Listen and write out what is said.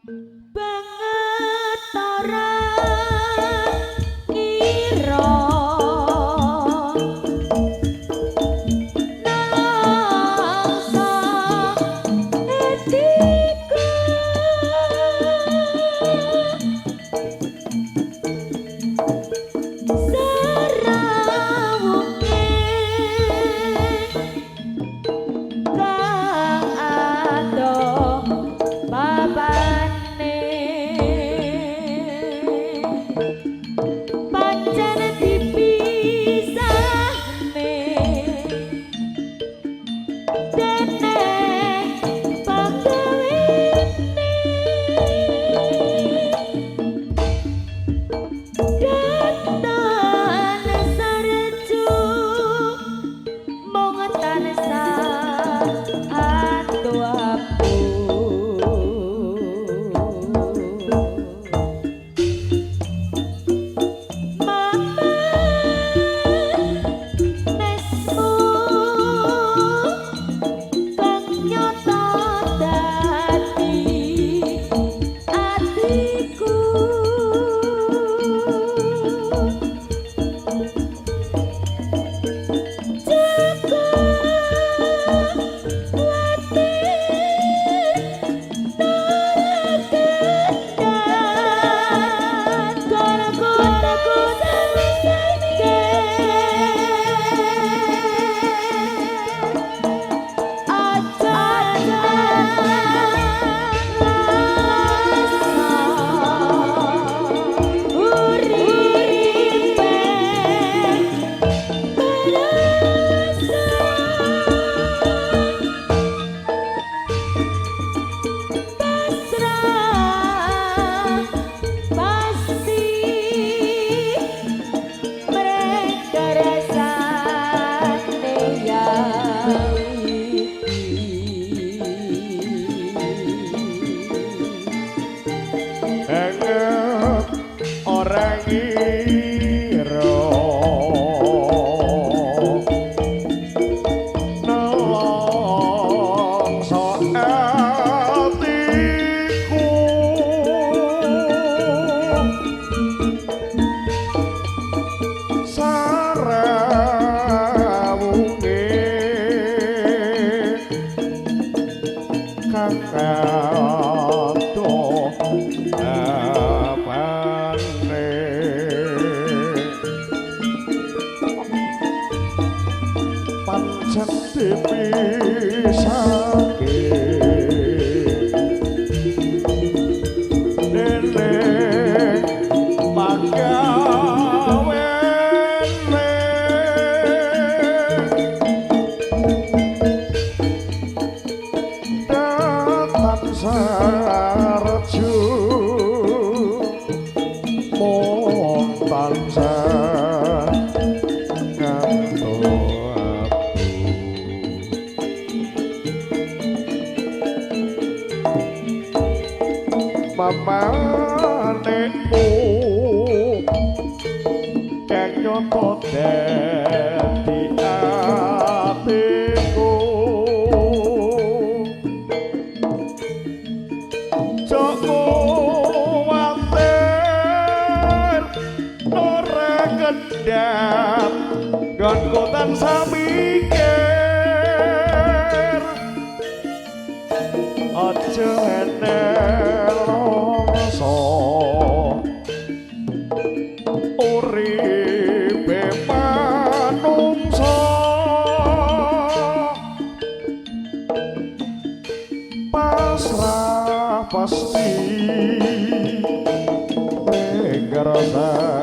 banget ora kira nelongso hatiku serawunge kang adoh babane pancen dipisahne dene pagawene datan sarju mong tansah atu-apu nesmu kang nyata dadi atiku jaga pasti mereka rasane Anget orang ira nelongso atiku sarawunge kang adoh babane pancen dipisahke dene pagawene datan sarju mong tansah atu-apu mamanekmu kang nyata dadi atiku joko water ora kedap nggonku tansah mikir aja nelongso uripe manungsa pasrah pasti ngerasa